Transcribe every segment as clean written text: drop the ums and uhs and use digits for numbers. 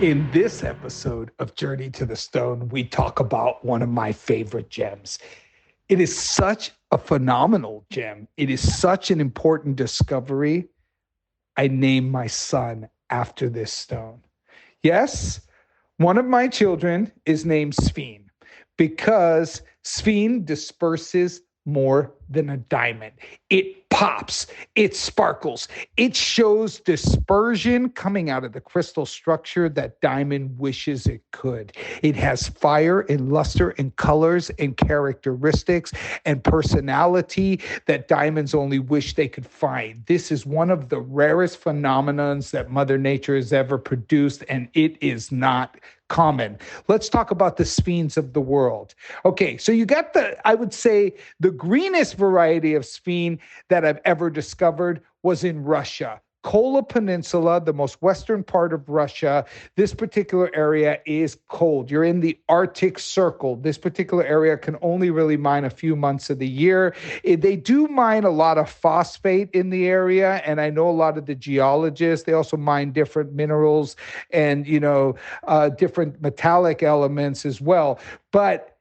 In this episode of Journey to the Stone, we talk about one of my favorite gems. It is such a phenomenal gem. It is such an important discovery. I named my son after this stone. Yes, one of my children is named Sphene because Sphene disperses more than a diamond. It pops, it sparkles, it shows dispersion coming out of the crystal structure that diamond wishes it could. It has fire and luster and colors and characteristics and personality that diamonds only wish they could find. This is one of the rarest phenomenons that Mother Nature has ever produced, and it is not common. Let's talk about the sphenes of the world. Okay, so you got I would say the greenest variety of sphene that I've ever discovered was in Russia. Kola Peninsula, the most western part of Russia. This particular area is cold. You're in the Arctic Circle. This particular area can only really mine a few months of the year. They do mine a lot of phosphate in the area, and I know a lot of the geologists. They also mine different minerals and, different metallic elements as well. But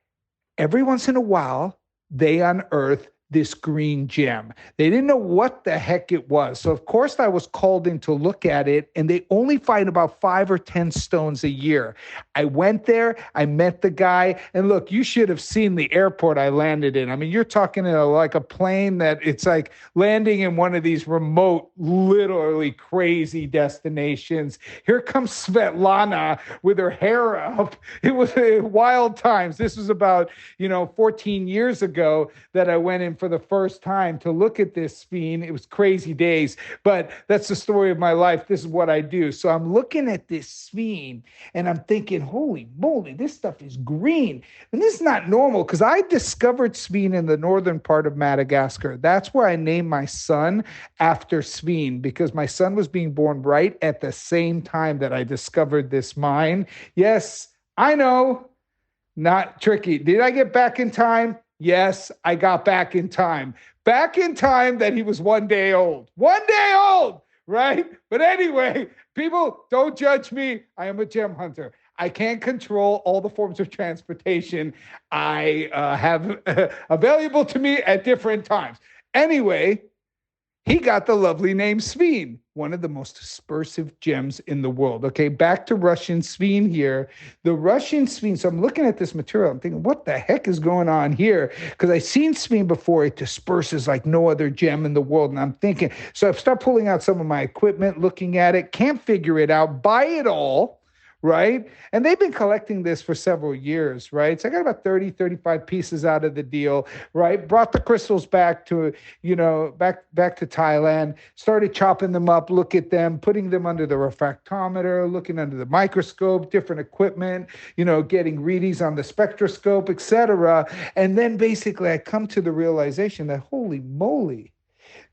every once in a while, they unearth this green gem. They didn't know what the heck it was. So, of course, I was called in to look at it, and they only find about 5 or 10 stones a year. I went there, I met the guy, and look, you should have seen the airport I landed in. I mean, you're talking like a plane that it's like landing in one of these remote, literally crazy destinations. Here comes Svetlana with her hair up. It was wild times. This was about, 14 years ago that I went in for the first time to look at this sphene. It was crazy days, but that's the story of my life. This is what I do. So I'm looking at this sphene and I'm thinking, holy moly, this stuff is green. And this is not normal because I discovered sphene in the northern part of Madagascar. That's where I named my son after Sphene because my son was being born right at the same time that I discovered this mine. Yes, I know, not tricky. Did I get back in time? Yes, I got back in time. Back in time that he was 1 day old. 1 day old, right? But anyway, people, don't judge me. I am a gem hunter. I can't control all the forms of transportation I have available to me at different times. Anyway, he got the lovely name Sphene, one of the most dispersive gems in the world. Okay, back to Russian Sphene here. The Russian Sphene, so I'm looking at this material, I'm thinking, what the heck is going on here? Because I've seen Sphene before, it disperses like no other gem in the world. And I'm thinking, so I start pulling out some of my equipment, looking at it, can't figure it out, buy it all. Right? And they've been collecting this for several years, right? So I got about 30, 35 pieces out of the deal, right? Brought the crystals back to, back to Thailand, started chopping them up, look at them, putting them under the refractometer, looking under the microscope, different equipment, getting readings on the spectroscope, etc. And then basically I come to the realization that, holy moly,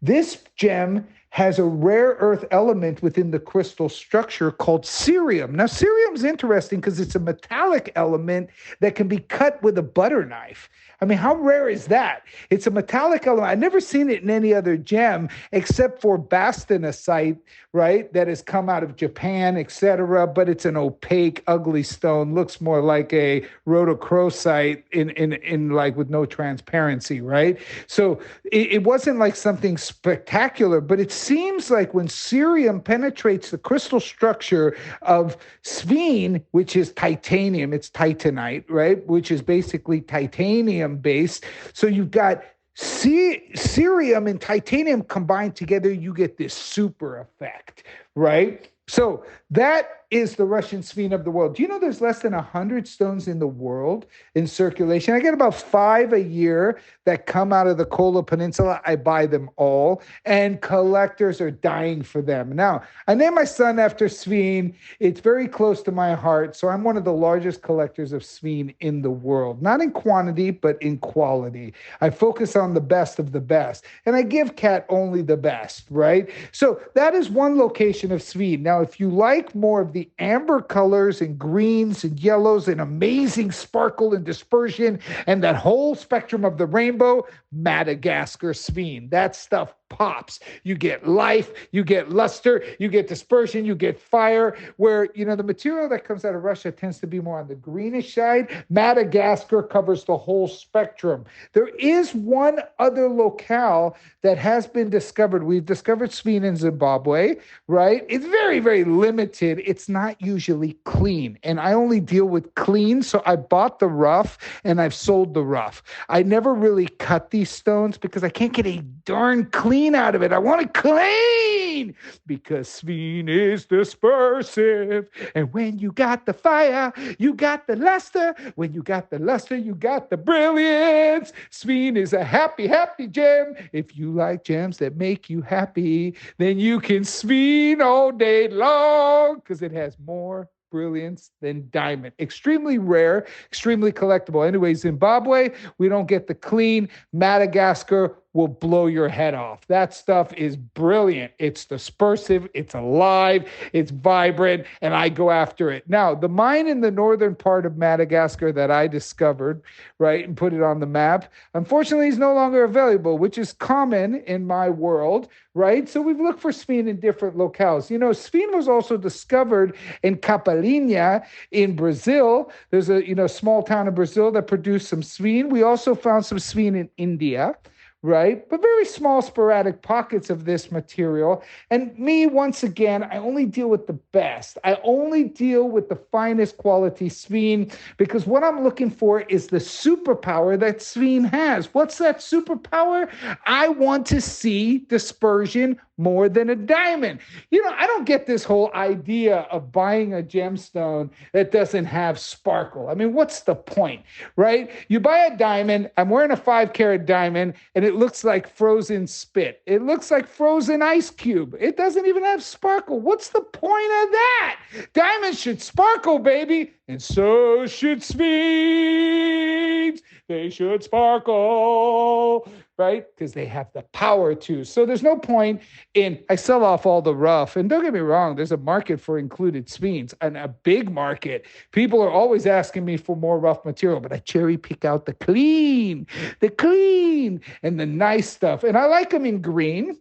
this gem has a rare earth element within the crystal structure called cerium. Now, cerium is interesting because it's a metallic element that can be cut with a butter knife. I mean, how rare is that? It's a metallic element. I've never seen it in any other gem except for bastonite, right? That has come out of Japan, etc. But it's an opaque, ugly stone. Looks more like a rhodochrosite in like with no transparency, right? So it wasn't like something spectacular, but it seems like when cerium penetrates the crystal structure of Sphene, which is titanium, it's titanite, right? Which is basically titanium based. So you've got cerium and titanium combined together, you get this super effect, right? So that is the Russian Sphene of the world. Do you know there's less than 100 stones in the world in circulation? I get about 5 a year that come out of the Kola Peninsula. I buy them all, and collectors are dying for them. Now, I named my son after Sphene. It's very close to my heart, so I'm one of the largest collectors of Sphene in the world. Not in quantity, but in quality. I focus on the best of the best, and I give Kat only the best, right? So that is one location of Sphene. Now, if you like more of the amber colors and greens and yellows and amazing sparkle and dispersion and that whole spectrum of the rainbow, Madagascar Sphene. That stuff pops. You get life, you get luster, you get dispersion, you get fire, where, the material that comes out of Russia tends to be more on the greenish side. Madagascar covers the whole spectrum. There is one other locale that has been discovered. We've discovered Sphene in Zimbabwe, right? It's very, very limited. It's not usually clean. And I only deal with clean. So I bought the rough and I've sold the rough. I never really cut these stones because I can't get a darn clean out of it. I want it clean because Sphene is dispersive. And when you got the fire, you got the luster. When you got the luster, you got the brilliance. Sphene is a happy, happy gem. If you like gems that make you happy, then you can Sphene all day long because it has more brilliance than diamond. Extremely rare, extremely collectible. Anyway, Zimbabwe, we don't get the clean. Madagascar will blow your head off. That stuff is brilliant. It's dispersive, it's alive, it's vibrant, and I go after it. Now, the mine in the northern part of Madagascar that I discovered, right, and put it on the map, unfortunately is no longer available, which is common in my world, right? So we've looked for Sphene in different locales. Sphene was also discovered in Capalinha in Brazil. There's a small town in Brazil that produced some Sphene. We also found some Sphene in India, right? But very small sporadic pockets of this material. And me, once again, I only deal with the best. I only deal with the finest quality Sphene because what I'm looking for is the superpower that Sphene has. What's that superpower? I want to see dispersion more than a diamond. I don't get this whole idea of buying a gemstone that doesn't have sparkle. I mean, what's the point, right? You buy a diamond, I'm wearing a 5-carat diamond, and it looks like frozen spit. It looks like frozen ice cube. It doesn't even have sparkle. What's the point of that? Diamonds should sparkle, baby, and so should Sphenes. They should sparkle, right? Because they have the power to. So there's no point I sell off all the rough. And don't get me wrong, there's a market for included Sphenes and a big market. People are always asking me for more rough material, but I cherry pick out the clean, and the nice stuff. And I like them in green,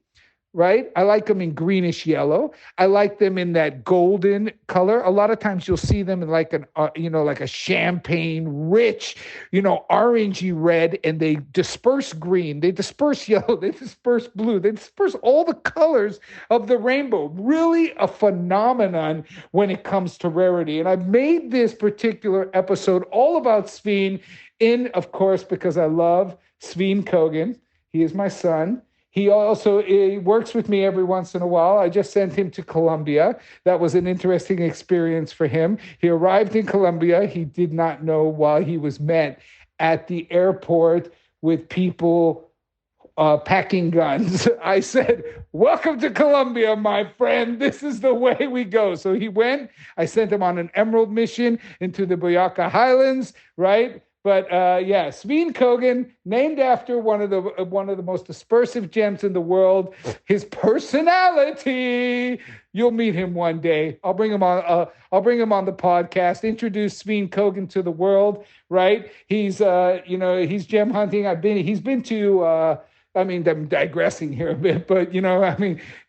right? I like them in greenish yellow. I like them in that golden color. A lot of times you'll see them in like a champagne rich, orangey red, and they disperse green, they disperse yellow, they disperse blue, they disperse all the colors of the rainbow. Really a phenomenon when it comes to rarity. And I've made this particular episode all about Sphene of course, because I love Sphene Kogen. He is my son. He also works with me every once in a while. I just sent him to Colombia. That was an interesting experience for him. He arrived in Colombia. He did not know while he was met at the airport with people packing guns. I said, "Welcome to Colombia, my friend. This is the way we go." So he went. I sent him on an emerald mission into the Boyaca Highlands, right? But Sphene Kogen, named after one of the most dispersive gems in the world. His personality, you'll meet him one day. I'll bring him on. I'll bring him on the podcast. Introduce Sphene Kogen to the world. Right? He's he's gem hunting. He's been to. I'm digressing here a bit, but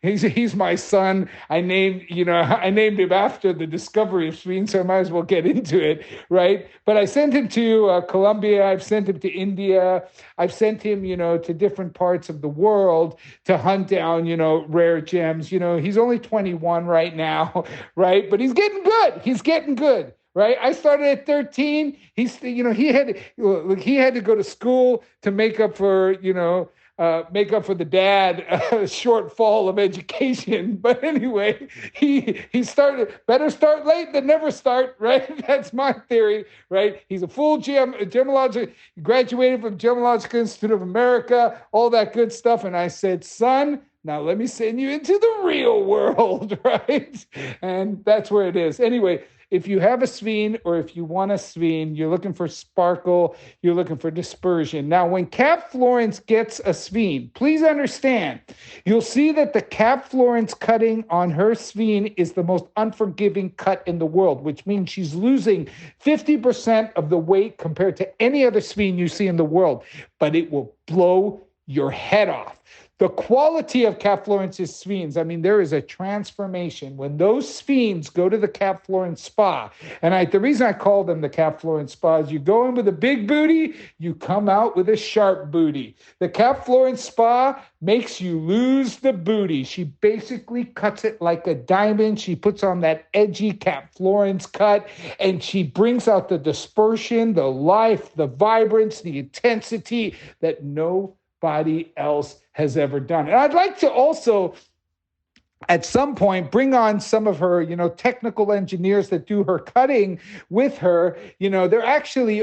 he's my son. I named him after the discovery of Sphene, so I might as well get into it, right? But I sent him to Colombia. I've sent him to India. I've sent him, to different parts of the world to hunt down, rare gems. He's only 21 right now, right? But he's getting good. He's getting good. Right, I started at 13. He had to go to school to make up for the dad shortfall of education. But anyway, he started. Better start late than never start. Right, that's my theory. Right, he's a full gemological, graduated from Gemological Institute of America, all that good stuff. And I said, son, now let me send you into the real world, right? And that's where it is. Anyway. If you have a Sphene or if you want a Sphene, you're looking for sparkle, you're looking for dispersion. Now, when Cap Florence gets a Sphene, please understand, you'll see that the Cap Florence cutting on her Sphene is the most unforgiving cut in the world, which means she's losing 50% of the weight compared to any other Sphene you see in the world, but it will blow your head off. The quality of Cap Florence's sphenes, I mean, there is a transformation when those sphenes go to the Cap Florence spa. And the reason I call them the Cap Florence spa is you go in with a big booty, you come out with a sharp booty. The Cap Florence spa makes you lose the booty. She basically cuts it like a diamond. She puts on that edgy Cap Florence cut, and she brings out the dispersion, the life, the vibrance, the intensity that nobody else has ever done. And I'd like to also, at some point, bring on some of her, technical engineers that do her cutting with her. They're actually,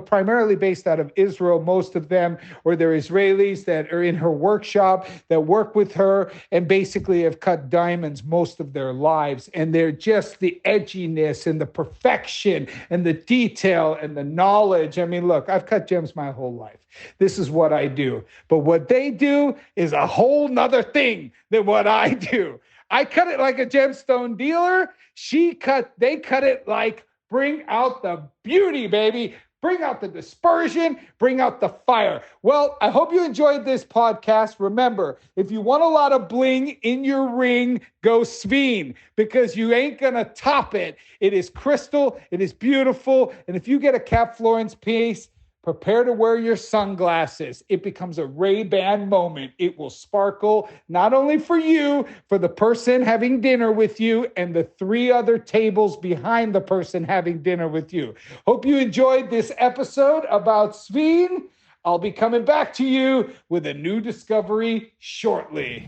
primarily based out of Israel, most of them, or they're Israelis that are in her workshop that work with her and basically have cut diamonds most of their lives. And they're just the edginess and the perfection and the detail and the knowledge. I mean, look, I've cut gems my whole life. This is what I do. But what they do is a whole nother thing than what I do. I cut it like a gemstone dealer. They cut it like bring out the beauty, baby. Bring out the dispersion, bring out the fire. Well, I hope you enjoyed this podcast. Remember, if you want a lot of bling in your ring, go Sphene, because you ain't going to top it. It is crystal. It is beautiful. And if you get a Cap Florence piece, prepare to wear your sunglasses. It becomes a Ray-Ban moment. It will sparkle not only for you, for the person having dinner with you, and the 3 other tables behind the person having dinner with you. Hope you enjoyed this episode about Sphene. I'll be coming back to you with a new discovery shortly.